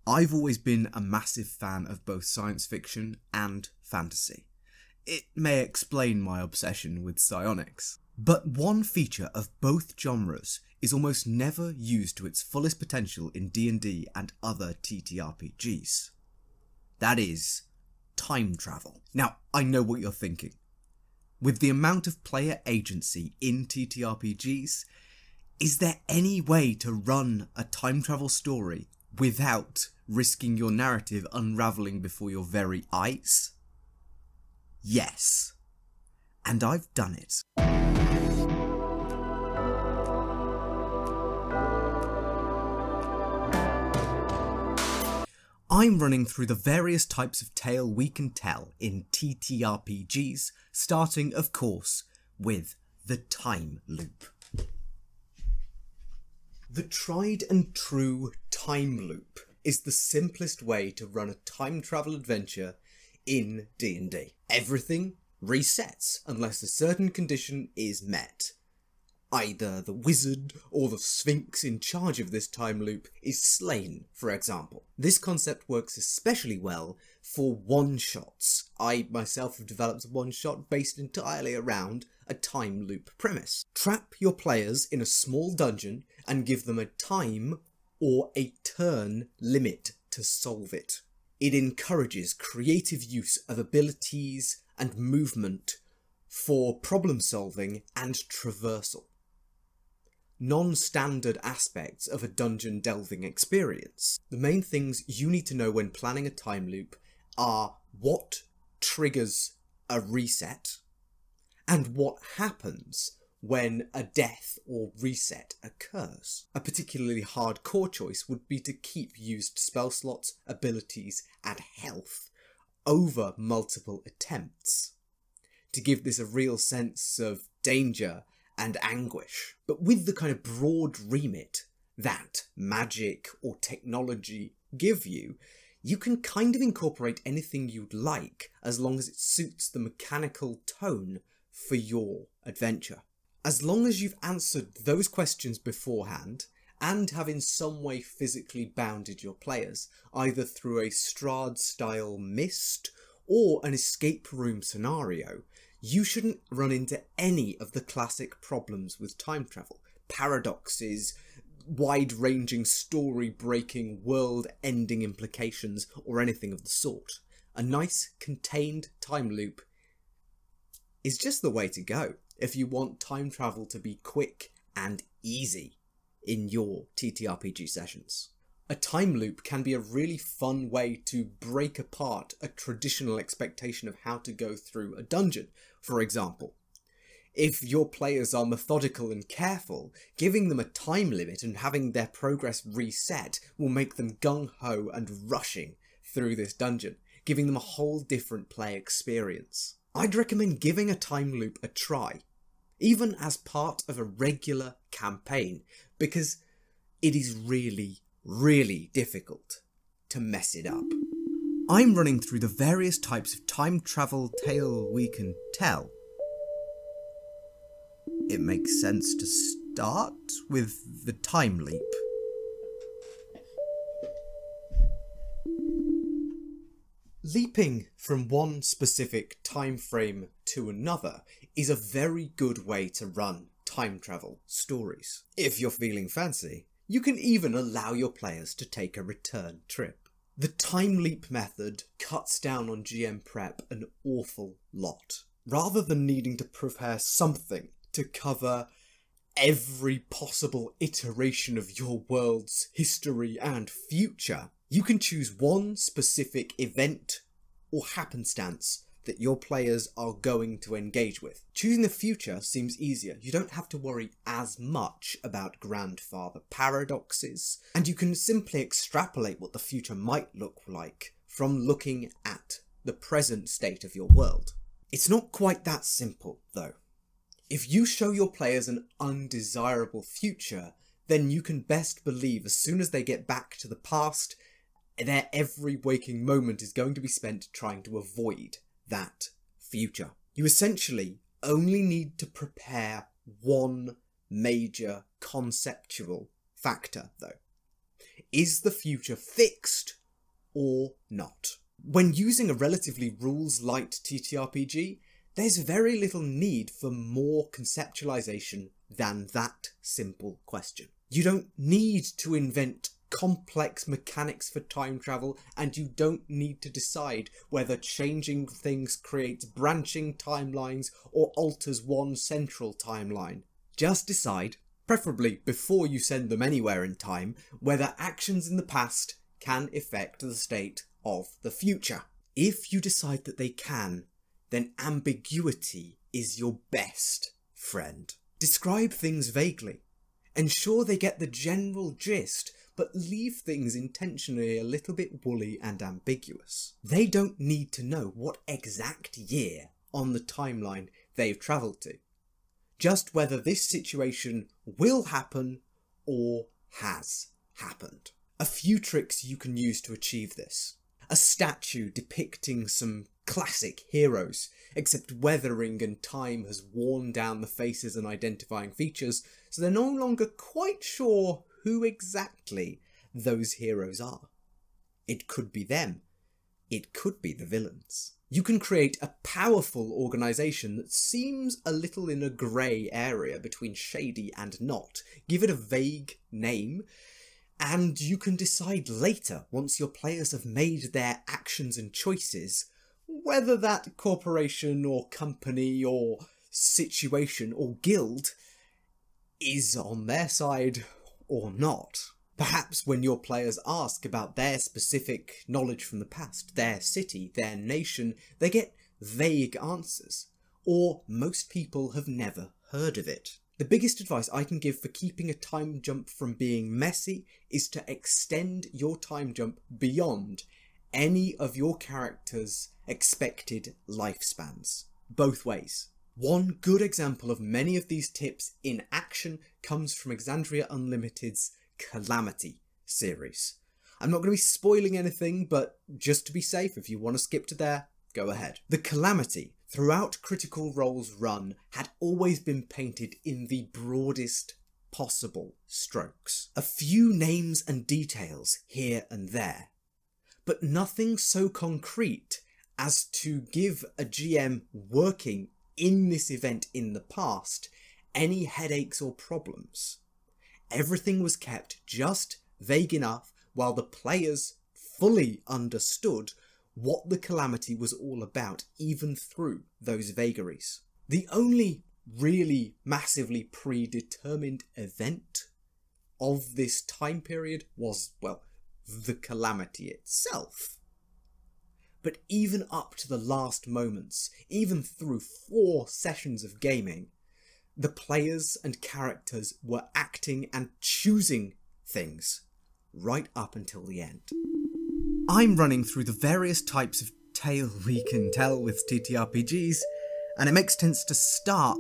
I've always been a massive fan of both science fiction and fantasy. It may explain my obsession with psionics. But one feature of both genres is almost never used to its fullest potential in D&D and other TTRPGs. That is, time travel. Now, I know what you're thinking. With the amount of player agency in TTRPGs, is there any way to run a time travel story without risking your narrative unravelling before your very eyes? Yes. And I've done it. I'm running through the various types of tale we can tell in TTRPGs, starting, of course, with the time loop. The tried and true time loop is the simplest way to run a time travel adventure in D&D. Everything resets unless a certain condition is met. Either the wizard or the sphinx in charge of this time loop is slain, for example. This concept works especially well for one-shots. I myself have developed a one-shot based entirely around a time loop premise. Trap your players in a small dungeon and give them a time or a turn limit to solve it. It encourages creative use of abilities and movement for problem solving and traversal. Non-standard aspects of a dungeon delving experience. The main things you need to know when planning a time loop are what triggers a reset and what happens when a death or reset occurs. A particularly hardcore choice would be to keep used spell slots, abilities and health over multiple attempts, to give this a real sense of danger and anguish. But with the kind of broad remit that magic or technology give you, you can kind of incorporate anything you'd like as long as it suits the mechanical tone for your adventure. As long as you've answered those questions beforehand and have in some way physically bounded your players, either through a Strahd-style mist or an escape room scenario, you shouldn't run into any of the classic problems with time travel. Paradoxes, wide-ranging, story-breaking, world-ending implications, or anything of the sort. A nice, contained time loop is just the way to go if you want time travel to be quick and easy in your TTRPG sessions. A time loop can be a really fun way to break apart a traditional expectation of how to go through a dungeon. For example, if your players are methodical and careful, giving them a time limit and having their progress reset will make them gung-ho and rushing through this dungeon, giving them a whole different play experience. I'd recommend giving a time loop a try, even as part of a regular campaign, because it is really difficult to mess it up. I'm running through the various types of time travel tale we can tell. It makes sense to start with the time leap. Leaping from one specific time frame to another is a very good way to run time travel stories. If you're feeling fancy, you can even allow your players to take a return trip. The time leap method cuts down on GM prep an awful lot. Rather than needing to prepare something to cover every possible iteration of your world's history and future, you can choose one specific event or happenstance that your players are going to engage with. Choosing the future seems easier. You don't have to worry as much about grandfather paradoxes, and you can simply extrapolate what the future might look like from looking at the present state of your world. It's not quite that simple, though. If you show your players an undesirable future, then you can best believe as soon as they get back to the past, their every waking moment is going to be spent trying to avoid that future. You essentially only need to prepare one major conceptual factor, though. Is the future fixed or not? When using a relatively rules-light TTRPG, there's very little need for more conceptualization than that simple question. You don't need to invent complex mechanics for time travel, and you don't need to decide whether changing things creates branching timelines or alters one central timeline. Just decide, preferably before you send them anywhere in time, whether actions in the past can affect the state of the future. If you decide that they can, then ambiguity is your best friend. Describe things vaguely. Ensure they get the general gist, but leave things intentionally a little bit woolly and ambiguous. They don't need to know what exact year on the timeline they've travelled to. Just whether this situation will happen or has happened. A few tricks you can use to achieve this. A statue depicting some classic heroes, except weathering and time has worn down the faces and identifying features, so they're no longer quite sure who exactly those heroes are. It could be them. It could be the villains. You can create a powerful organisation that seems a little in a grey area between shady and not. Give it a vague name, and you can decide later, once your players have made their actions and choices, whether that corporation or company or situation or guild is on their side or not. Perhaps when your players ask about their specific knowledge from the past, their city, their nation, they get vague answers, or most people have never heard of it. The biggest advice I can give for keeping a time jump from being messy is to extend your time jump beyond any of your characters' expected lifespans. Both ways. One good example of many of these tips in action comes from Exandria Unlimited's Calamity series. I'm not going to be spoiling anything, but just to be safe, if you want to skip to there, go ahead. The Calamity, throughout Critical Role's run, had always been painted in the broadest possible strokes. A few names and details here and there, but nothing so concrete as to give a GM working in this event in the past any headaches or problems. Everything was kept just vague enough while the players fully understood what the Calamity was all about, even through those vagaries. The only really massively predetermined event of this time period was, well, the Calamity itself. But even up to the last moments, even through 4 sessions of gaming, the players and characters were acting and choosing things right up until the end. I'm running through the various types of tale we can tell with TTRPGs, and it makes sense to start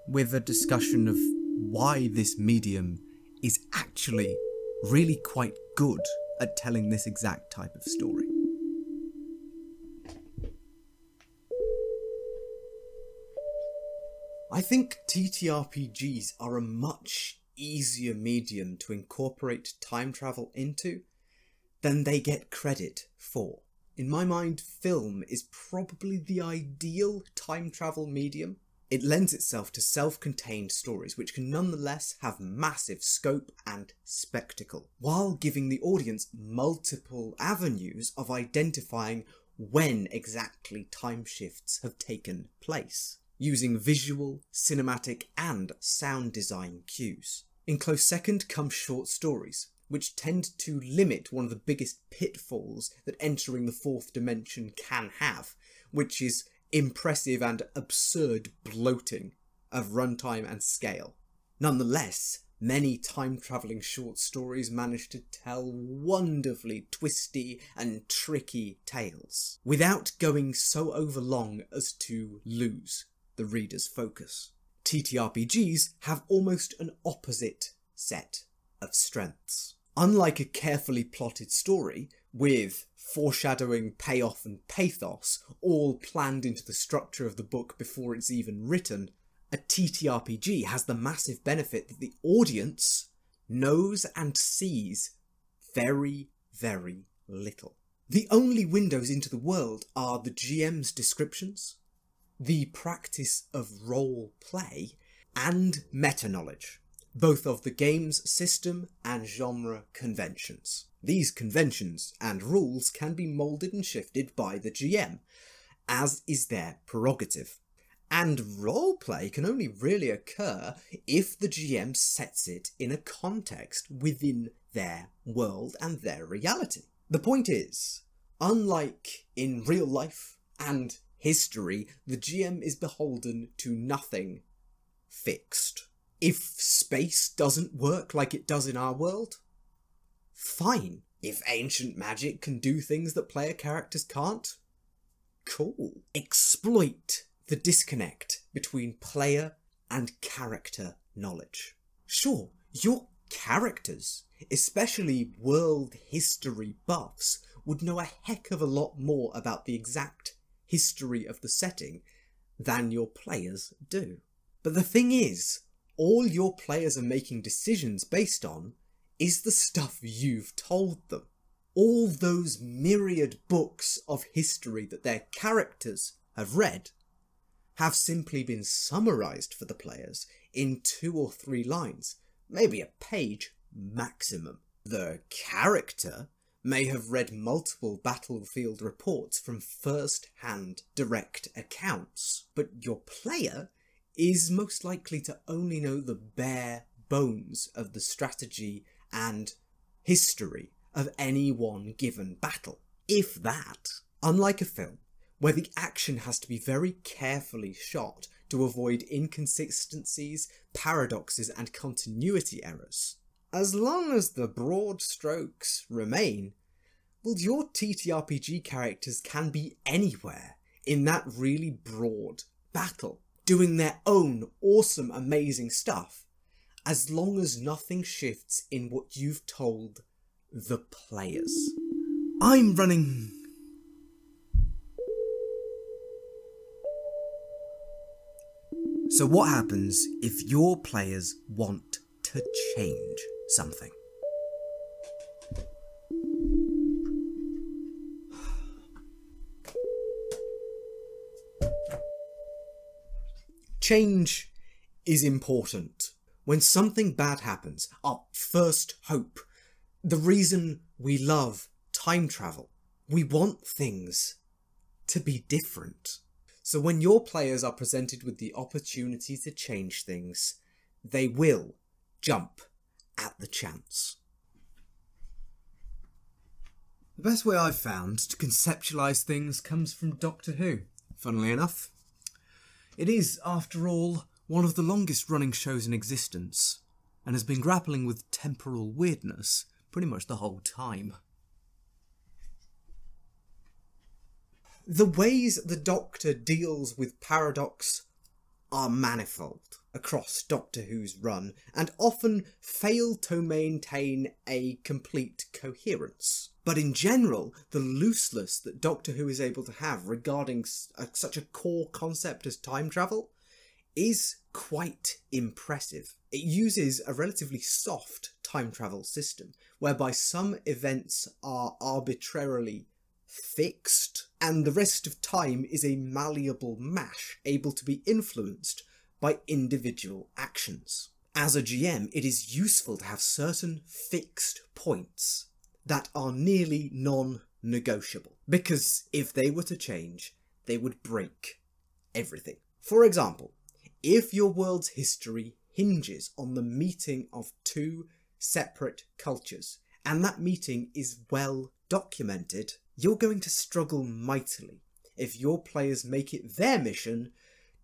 with a discussion of why this medium is actually really quite good at telling this exact type of story. I think TTRPGs are a much easier medium to incorporate time travel into than they get credit for. In my mind, film is probably the ideal time travel medium. It lends itself to self-contained stories which can nonetheless have massive scope and spectacle, while giving the audience multiple avenues of identifying when exactly time shifts have taken place, using visual, cinematic and sound design cues. In close second come short stories, which tend to limit one of the biggest pitfalls that entering the 4th dimension can have, which is impressive and absurd bloating of runtime and scale. Nonetheless, many time-travelling short stories manage to tell wonderfully twisty and tricky tales, without going so overlong as to lose the reader's focus. TTRPGs have almost an opposite set of strengths. Unlike a carefully plotted story, with foreshadowing, payoff and pathos all planned into the structure of the book before it's even written, a TTRPG has the massive benefit that the audience knows and sees very, very little. The only windows into the world are the GM's descriptions, the practice of role play, and meta-knowledge, both of the game's system and genre conventions. These conventions and rules can be moulded and shifted by the GM, as is their prerogative. And roleplay can only really occur if the GM sets it in a context within their world and their reality. The point is, unlike in real life and history, the GM is beholden to nothing fixed. If space doesn't work like it does in our world, fine. If ancient magic can do things that player characters can't, cool. Exploit the disconnect between player and character knowledge. Sure, your characters, especially world history buffs, would know a heck of a lot more about the exact history of the setting than your players do. But the thing is, all your players are making decisions based on is the stuff you've told them. All those myriad books of history that their characters have read have simply been summarised for the players in 2 or 3 lines, maybe a page maximum. The character may have read multiple battlefield reports from first-hand direct accounts, but your player is most likely to only know the bare bones of the strategy and history of any one given battle. If that, unlike a film, where the action has to be very carefully shot to avoid inconsistencies, paradoxes, and continuity errors. As long as the broad strokes remain, well, your TTRPG characters can be anywhere in that really broad battle, doing their own awesome, amazing stuff, as long as nothing shifts in what you've told the players. I'm running... So what happens if your players want to change something? Change is important. When something bad happens, our first hope, the reason we love time travel, we want things to be different. So when your players are presented with the opportunity to change things, they will jump at the chance. The best way I've found to conceptualise things comes from Doctor Who, funnily enough. It is, after all, one of the longest running shows in existence, and has been grappling with temporal weirdness pretty much the whole time. The ways the Doctor deals with paradox are manifold across Doctor Who's run, and often fail to maintain a complete coherence. But in general, the looseness that Doctor Who is able to have regarding such a core concept as time travel is quite impressive. It uses a relatively soft time travel system, whereby some events are arbitrarily fixed, and the rest of time is a malleable mash able to be influenced by individual actions. As a GM, it is useful to have certain fixed points that are nearly non-negotiable, because if they were to change, they would break everything. For example, if your world's history hinges on the meeting of 2 separate cultures, and that meeting is well documented, you're going to struggle mightily if your players make it their mission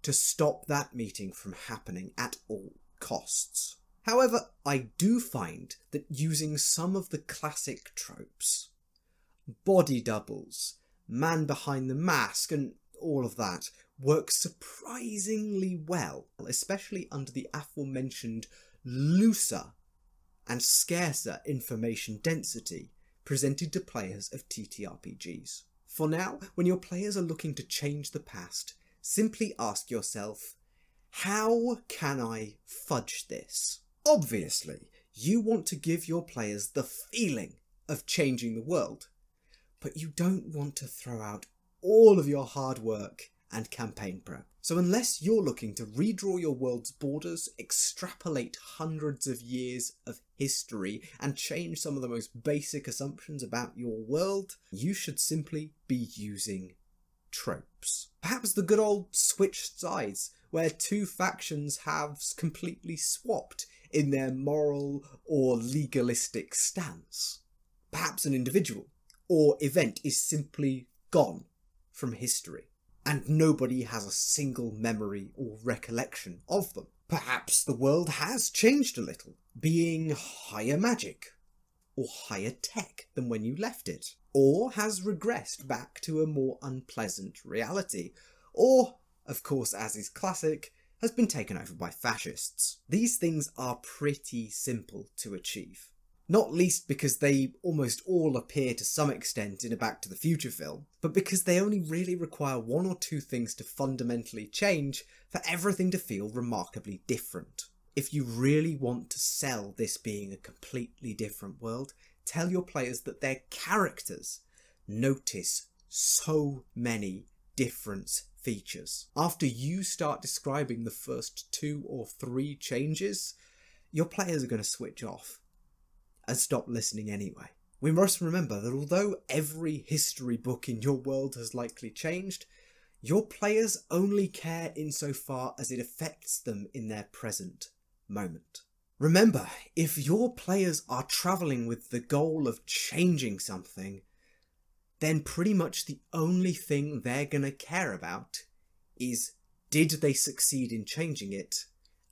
to stop that meeting from happening at all costs. However, I do find that using some of the classic tropes, body doubles, man behind the mask, and all of that, works surprisingly well, especially under the aforementioned looser and scarcer information density presented to players of TTRPGs. For now, when your players are looking to change the past, simply ask yourself, How can I fudge this? Obviously, you want to give your players the feeling of changing the world, but you don't want to throw out all of your hard work and campaign prep. So unless you're looking to redraw your world's borders, extrapolate hundreds of years of history, and change some of the most basic assumptions about your world, you should simply be using tropes. Perhaps the good old switched sides, where two factions have completely swapped in their moral or legalistic stance. Perhaps an individual or event is simply gone from history, and nobody has a single memory or recollection of them. Perhaps the world has changed a little, being higher magic or higher tech than when you left it, or has regressed back to a more unpleasant reality, or, of course, as is classic, has been taken over by fascists. These things are pretty simple to achieve. Not least because they almost all appear to some extent in a Back to the Future film, but because they only really require one or two things to fundamentally change for everything to feel remarkably different. If you really want to sell this being a completely different world, tell your players that their characters notice so many different features. After you start describing the first 2 or 3 changes, your players are going to switch off and stop listening anyway. We must remember that although every history book in your world has likely changed, your players only care insofar as it affects them in their present moment. Remember, if your players are travelling with the goal of changing something, then pretty much the only thing they're going to care about is, did they succeed in changing it,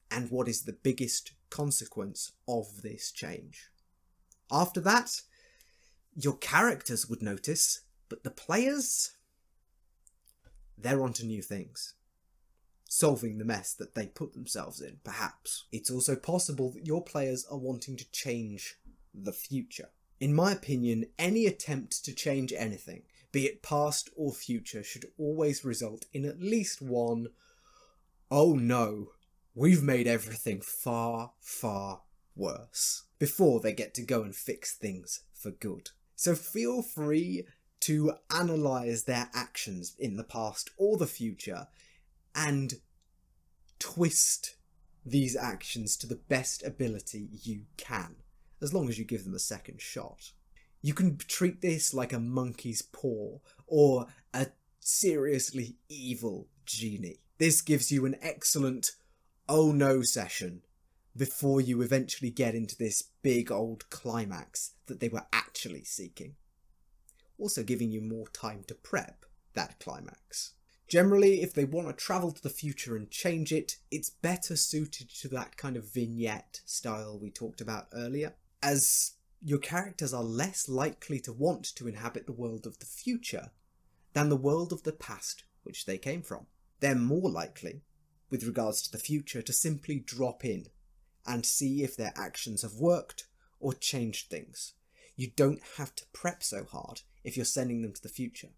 and what is the biggest consequence of this change? After that, your characters would notice, but the players, they're onto new things. Solving the mess that they put themselves in, perhaps. It's also possible that your players are wanting to change the future. In my opinion, any attempt to change anything, be it past or future, should always result in at least one, "Oh no, we've made everything far, far worse," before they get to go and fix things for good. So feel free to analyse their actions in the past or the future and twist these actions to the best ability you can, as long as you give them a second shot. You can treat this like a monkey's paw or a seriously evil genie. This gives you an excellent oh no session before you eventually get into this big old climax that they were actually seeking. Also giving you more time to prep that climax. Generally, if they want to travel to the future and change it, it's better suited to that kind of vignette style we talked about earlier, as your characters are less likely to want to inhabit the world of the future than the world of the past which they came from. They're more likely, with regards to the future, to simply drop in and see if their actions have worked or changed things. You don't have to prep so hard if you're sending them to the future.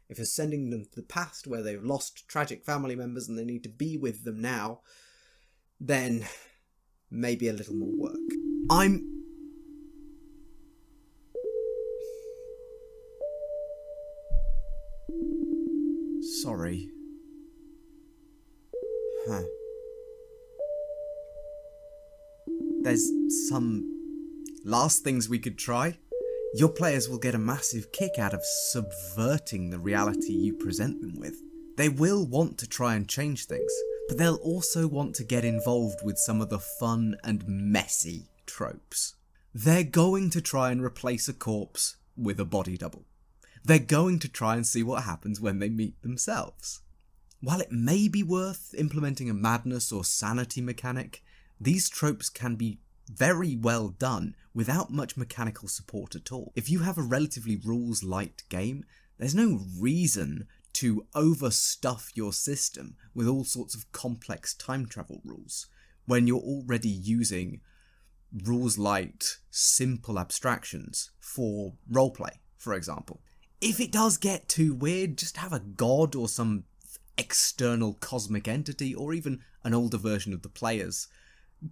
If you're sending them to the past where they've lost tragic family members and they need to be with them now, then maybe a little more work. Sorry. There's some last things we could try. Your players will get a massive kick out of subverting the reality you present them with. They will want to try and change things, but they'll also want to get involved with some of the fun and messy tropes. They're going to try and replace a corpse with a body double. They're going to try and see what happens when they meet themselves. While it may be worth implementing a madness or sanity mechanic, these tropes can be very well done without much mechanical support at all. If you have a relatively rules-light game, there's no reason to overstuff your system with all sorts of complex time travel rules when you're already using rules-light, simple abstractions for roleplay, for example. If it does get too weird, just have a god or some external cosmic entity or even an older version of the players,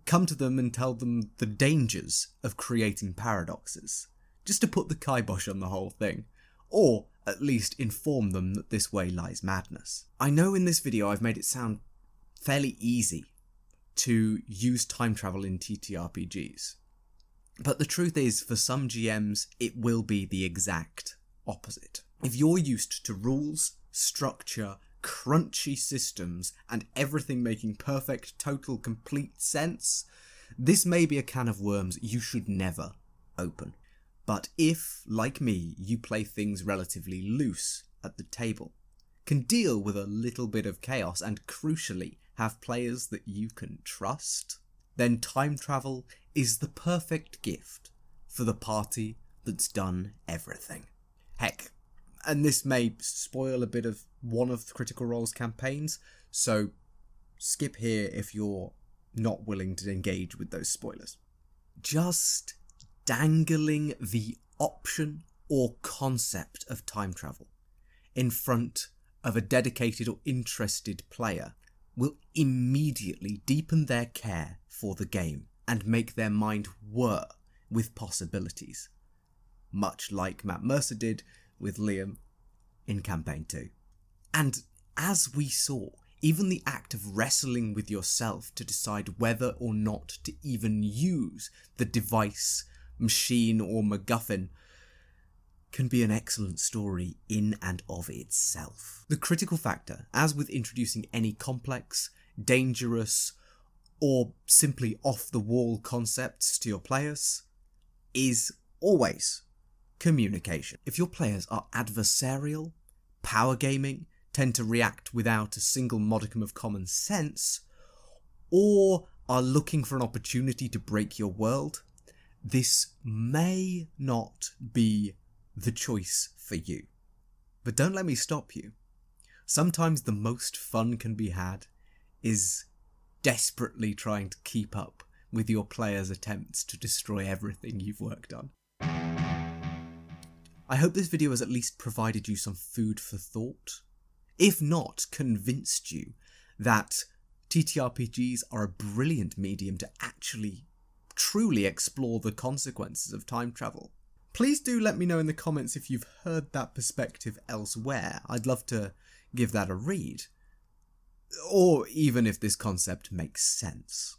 come to them and tell them the dangers of creating paradoxes, just to put the kibosh on the whole thing, or at least inform them that this way lies madness. I know in this video I've made it sound fairly easy to use time travel in TTRPGs, but the truth is, for some GMs, it will be the exact opposite. If you're used to rules, structure, crunchy systems, and everything making perfect, total, complete sense, this may be a can of worms you should never open. But if, like me, you play things relatively loose at the table, can deal with a little bit of chaos, and crucially, have players that you can trust, then time travel is the perfect gift for the party that's done everything. Heck, and this may spoil a bit of one of the Critical Role's campaigns, so skip here if you're not willing to engage with those spoilers. Just dangling the option or concept of time travel in front of a dedicated or interested player will immediately deepen their care for the game and make their mind whir with possibilities, much like Matt Mercer did with Liam in Campaign 2. And as we saw, even the act of wrestling with yourself to decide whether or not to even use the device, machine or MacGuffin can be an excellent story in and of itself. The critical factor, as with introducing any complex, dangerous, or simply off-the-wall concepts to your players, is always communication. If your players are adversarial, power gaming, tend to react without a single modicum of common sense, or are looking for an opportunity to break your world, this may not be the choice for you. But don't let me stop you. Sometimes the most fun can be had is desperately trying to keep up with your players' attempts to destroy everything you've worked on. I hope this video has at least provided you some food for thought, if not convinced you that TTRPGs are a brilliant medium to actually truly explore the consequences of time travel. Please do let me know in the comments if you've heard that perspective elsewhere. I'd love to give that a read. Or even if this concept makes sense.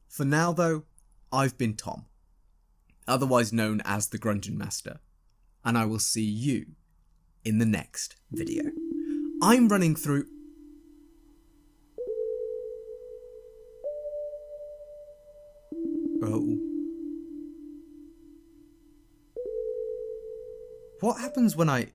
For now though, I've been Tom, otherwise known as the Grungeon Master, and I will see you in the next video. I'm running through... Oh. What happens when I...